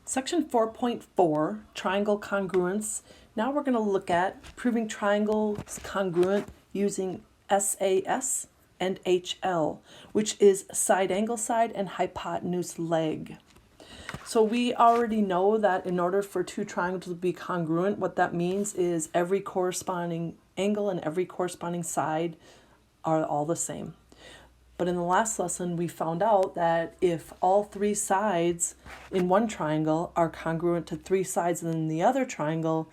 Section 4.4, triangle congruence. Now we're going to look at proving triangles congruent using SAS and HL, which is side angle side and hypotenuse leg. So we already know that in order for two triangles to be congruent, what that means is every corresponding angle and every corresponding side are all the same. But in the last lesson, we found out that if all three sides in one triangle are congruent to three sides in the other triangle,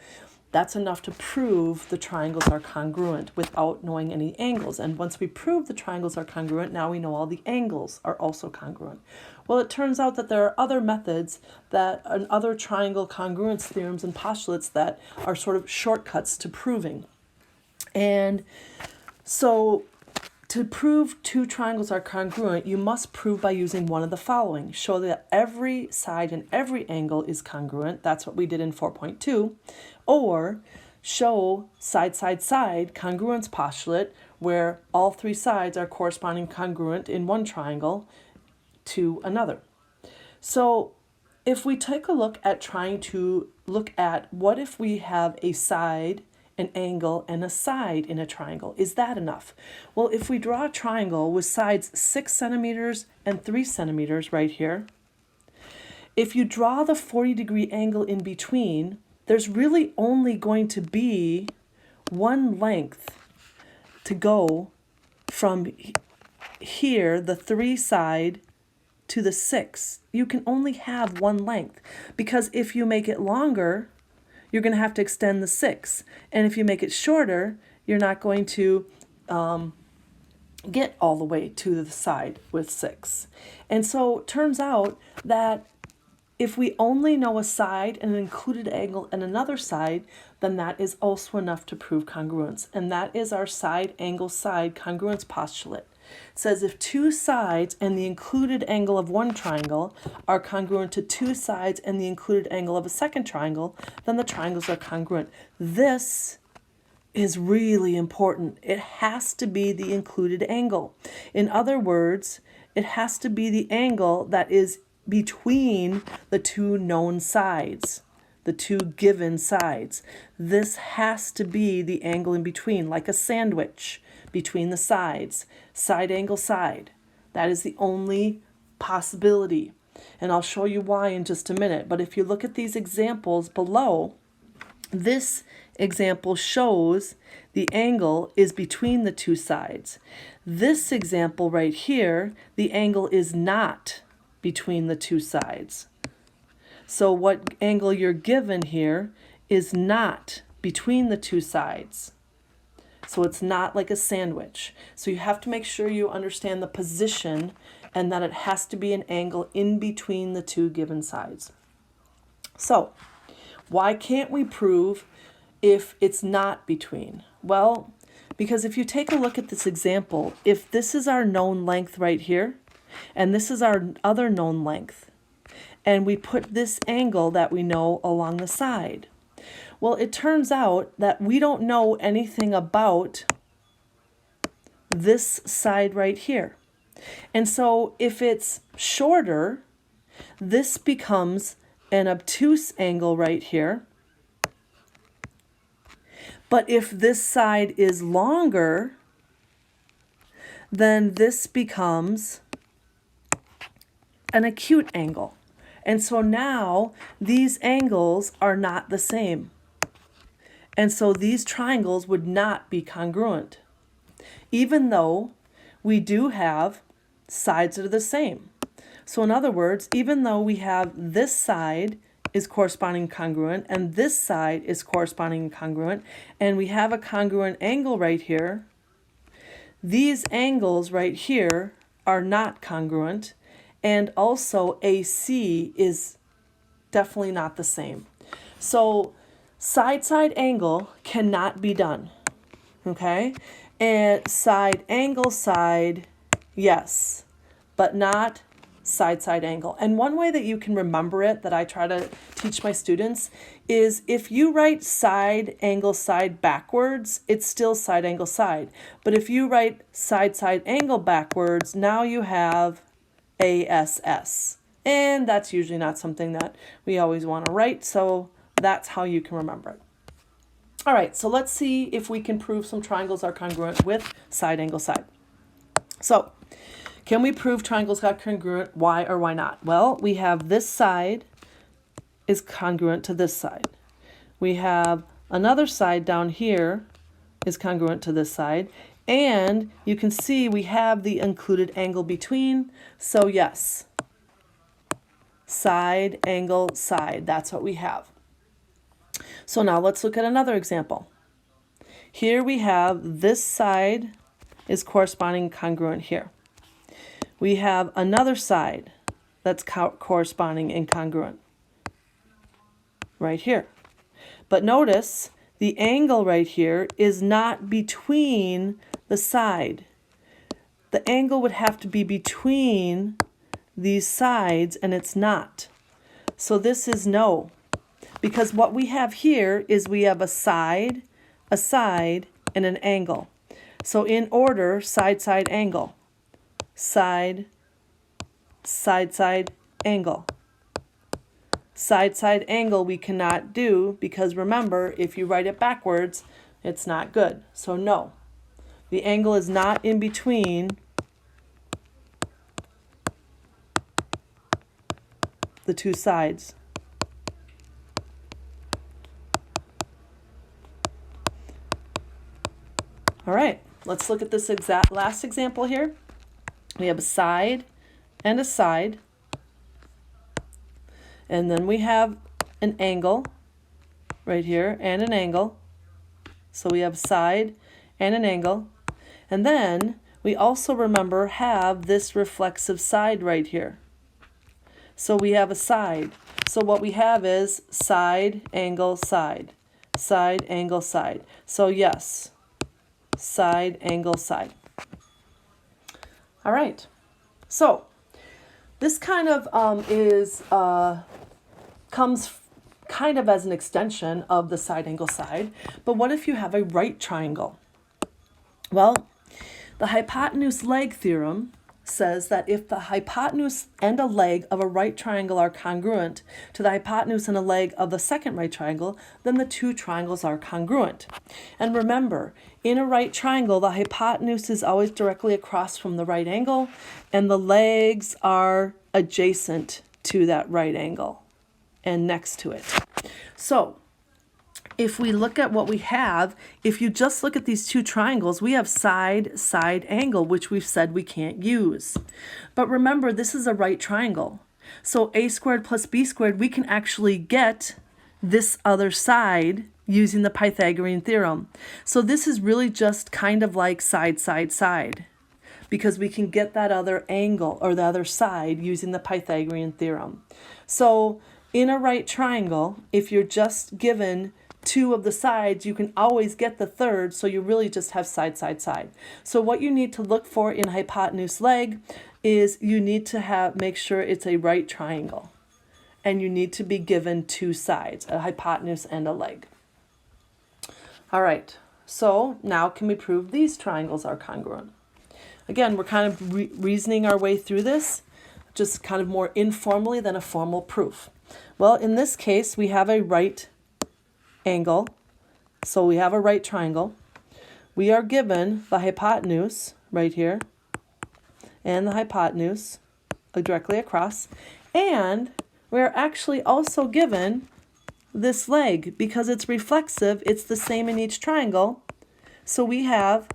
that's enough to prove the triangles are congruent without knowing any angles. And once we prove the triangles are congruent, now we know all the angles are also congruent. Well, it turns out that there are other methods and other triangle congruence theorems and postulates that are sort of shortcuts to proving. And so to prove two triangles are congruent, you must prove by using one of the following. Show that every side and every angle is congruent. That's what we did in 4.2. Or show side, side, side congruence postulate, where all three sides are corresponding congruent in one triangle to another. So if we take a look at trying to look at what if we have a side, an angle, and a side in a triangle. Is that enough? Well, if we draw a triangle with sides 6 centimeters and 3 centimeters right here, if you draw the 40-degree angle in between, there's really only going to be one length to go from here, the 3 side, to the 6. You can only have one length, because if you make it longer, you're going to have to extend the 6. And if you make it shorter, you're not going to get all the way to the side with 6. And so it turns out that if we only know a side and an included angle and another side, then that is also enough to prove congruence. And that is our side, angle, side congruence postulate. It says if two sides and the included angle of one triangle are congruent to two sides and the included angle of a second triangle, then the triangles are congruent. This is really important. It has to be the included angle. In other words, it has to be the angle that is between the two known sides, the two given sides. This has to be the angle in between, like a sandwich between the sides, side angle side. That is the only possibility. And I'll show you why in just a minute. But if you look at these examples below, this example shows the angle is between the two sides. This example right here, the angle is not between the two sides. So what angle you're given here is not between the two sides. So it's not like a sandwich. So you have to make sure you understand the position and that it has to be an angle in between the two given sides. So why can't we prove if it's not between? Well, because if you take a look at this example, if this is our known length right here, and this is our other known length, and we put this angle that we know along the side, well, it turns out that we don't know anything about this side right here. And so if it's shorter, this becomes an obtuse angle right here. But if this side is longer, then this becomes an acute angle. And so now these angles are not the same. And so these triangles would not be congruent, even though we do have sides that are the same. So in other words, even though we have this side is corresponding congruent and this side is corresponding congruent, and we have a congruent angle right here, these angles right here are not congruent, and also AC is definitely not the same. So side angle cannot be done, okay? And side angle side, yes, but not side angle. And one way that you can remember it that I try to teach my students is if you write side angle side backwards, it's still side angle side. But if you write side angle backwards, now you have ASS. And that's usually not something that we always want to write, so that's how you can remember it. All right, so let's see if we can prove some triangles are congruent with side angle side. So, can we prove triangles are congruent? Why or why not? Well, we have this side is congruent to this side. We have another side down here is congruent to this side. And you can see we have the included angle between. So yes, side, angle, side. That's what we have. So now let's look at another example. Here we have this side is corresponding congruent here. We have another side that's corresponding incongruent right here. But notice the angle right here is not between the side. The angle would have to be between these sides, and it's not. So this is no. Because what we have here is we have a side, and an angle. So in order, side, side, angle. Side, side, side, angle. Side, side, angle we cannot do because remember, if you write it backwards, it's not good. So no. The angle is not in between the two sides. All right, let's look at this last example here. We have a side and a side. And then we have an angle right here and an angle. So we have side and an angle. And then we also remember have this reflexive side right here. So we have a side. So what we have is side, angle, side. Side, angle, side. So yes, side, angle, side. All right. So this kind of comes kind of as an extension of the side, angle, side. But what if you have a right triangle? Well, the hypotenuse leg theorem says that if the hypotenuse and a leg of a right triangle are congruent to the hypotenuse and a leg of the second right triangle, then the two triangles are congruent. And remember, in a right triangle, the hypotenuse is always directly across from the right angle, and the legs are adjacent to that right angle and next to it. So if we look at what we have, if you just look at these two triangles, we have side, side, angle, which we've said we can't use. But remember, this is a right triangle. So a squared plus b squared, we can actually get this other side using the Pythagorean theorem. So this is really just kind of like side, side, side, because we can get that other angle or the other side using the Pythagorean theorem. So in a right triangle, if you're just given two of the sides, you can always get the third, so you really just have side, side, side. So what you need to look for in hypotenuse leg is you need to make sure it's a right triangle, and you need to be given two sides, a hypotenuse and a leg. All right, so now can we prove these triangles are congruent? Again, we're kind of reasoning our way through this, just kind of more informally than a formal proof. Well, in this case, we have a right angle, so we have a right triangle. We are given the hypotenuse right here and the hypotenuse directly across, and we're actually also given this leg because it's reflexive. It's the same in each triangle, so we have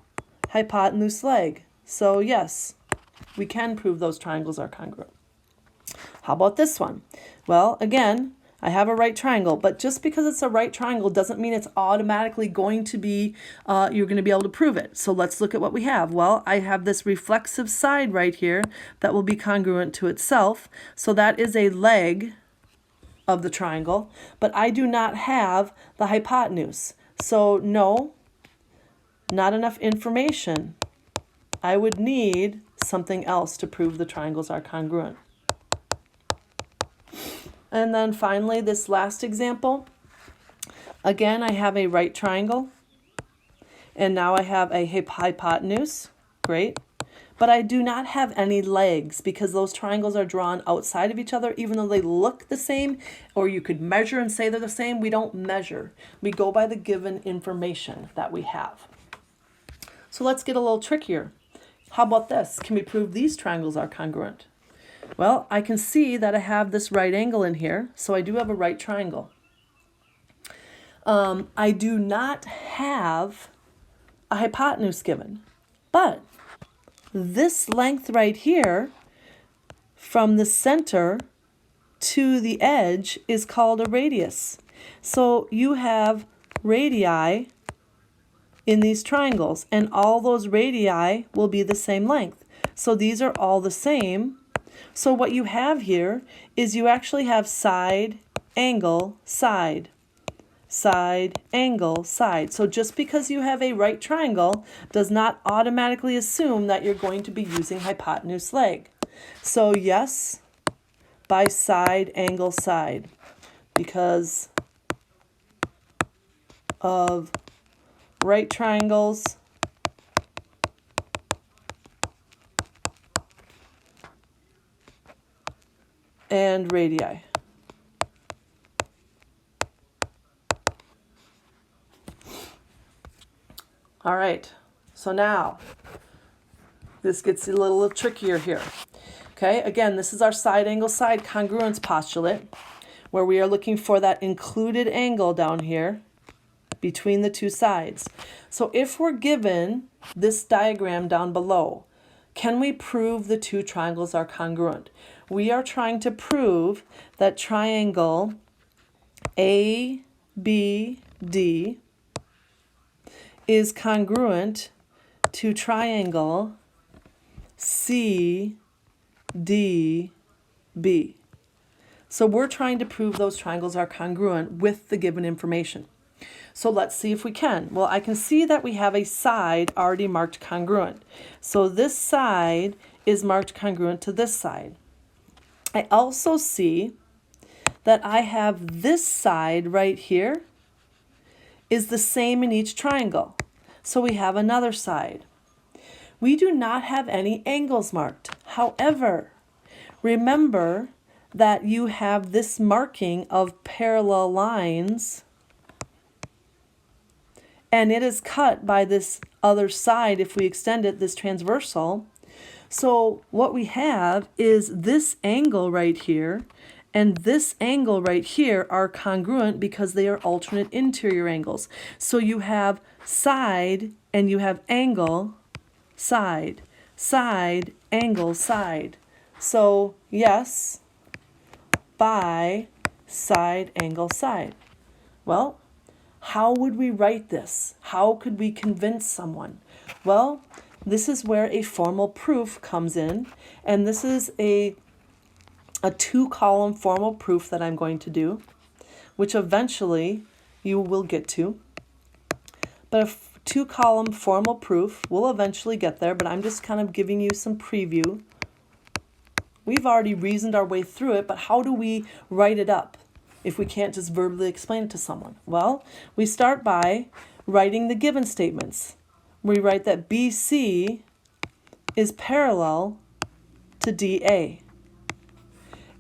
hypotenuse leg. So yes, we can prove those triangles are congruent. How about this one? Well, again, I have a right triangle, but just because it's a right triangle doesn't mean it's automatically going to be, you're going to be able to prove it. So let's look at what we have. Well, I have this reflexive side right here that will be congruent to itself. So that is a leg of the triangle, but I do not have the hypotenuse. So no, not enough information. I would need something else to prove the triangles are congruent. And then finally, this last example. Again, I have a right triangle. And now I have a hypotenuse. Great. but I do not have any legs because those triangles are drawn outside of each other, even though they look the same, or you could measure and say they're the same. We don't measure. We go by the given information that we have. So let's get a little trickier. How about this? Can we prove these triangles are congruent? Well, I can see that I have this right angle in here, so I do have a right triangle. I do not have a hypotenuse given, but this length right here from the center to the edge is called a radius. So you have radii in these triangles, and all those radii will be the same length. So these are all the same. So what you have here is you actually have side, angle, side. Side, angle, side. So just because you have a right triangle does not automatically assume that you're going to be using hypotenuse leg. So yes, by side, angle, side, because of right triangles and radii. All right, so now this gets a little trickier here. Okay, again, this is our side angle side congruence postulate, where we are looking for that included angle down here between the two sides. So if we're given this diagram down below, can we prove the two triangles are congruent? We are trying to prove that triangle ABD is congruent to triangle CDB. So we're trying to prove those triangles are congruent with the given information. So let's see if we can. Well, I can see that we have a side already marked congruent. So this side is marked congruent to this side. I also see that I have this side right here is the same in each triangle. So we have another side. We do not have any angles marked. However, remember that you have this marking of parallel lines, and it is cut by this other side if we extend it, this transversal. So what we have is this angle right here and this angle right here are congruent because they are alternate interior angles. So you have side and you have angle, side, side, angle, side. So yes, by side, angle, side. Well, how would we write this? How could we convince someone? Well, this is where a formal proof comes in, and this is a 2-column formal proof that I'm going to do, which eventually you will get to. But a 2-column formal proof will eventually get there, but I'm just kind of giving you some preview. We've already reasoned our way through it, but how do we write it up if we can't just verbally explain it to someone? Well, we start by writing the given statements. We write that BC is parallel to DA.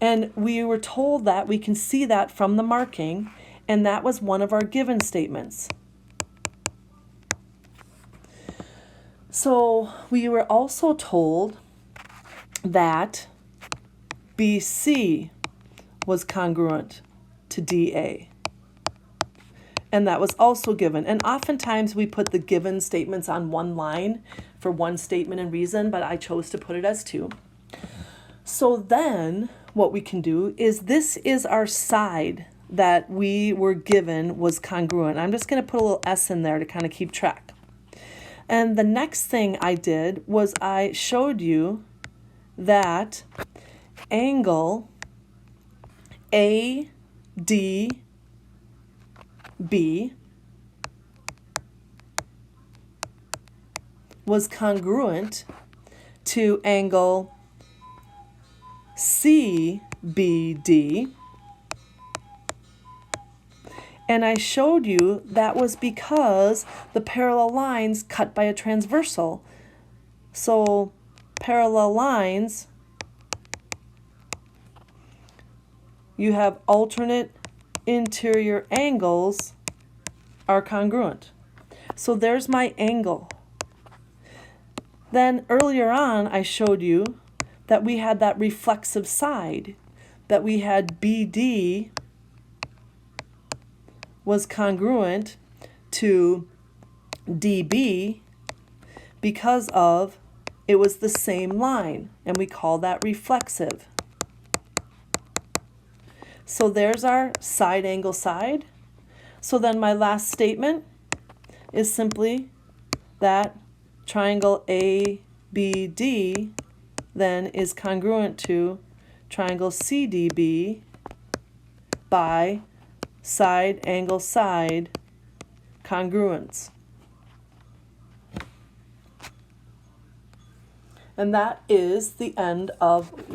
And we were told that we can see that from the marking, and that was one of our given statements. So we were also told that BC was congruent to DA. And that was also given. And oftentimes we put the given statements on one line for one statement and reason, but I chose to put it as 2. So then what we can do is this is our side that we were given was congruent. I'm just going to put a little S in there to kind of keep track. And the next thing I did was I showed you that angle ADB was congruent to angle CBD. And I showed you that was because the parallel lines cut by a transversal. So parallel lines, you have alternate interior angles are congruent. So there's my angle. Then earlier on I showed you that we had that reflexive side, that we had BD was congruent to DB because of it was the same line, and we call that reflexive. So there's our side angle side. So then my last statement is simply that triangle ABD then is congruent to triangle CDB by side angle side congruence. And that is the end of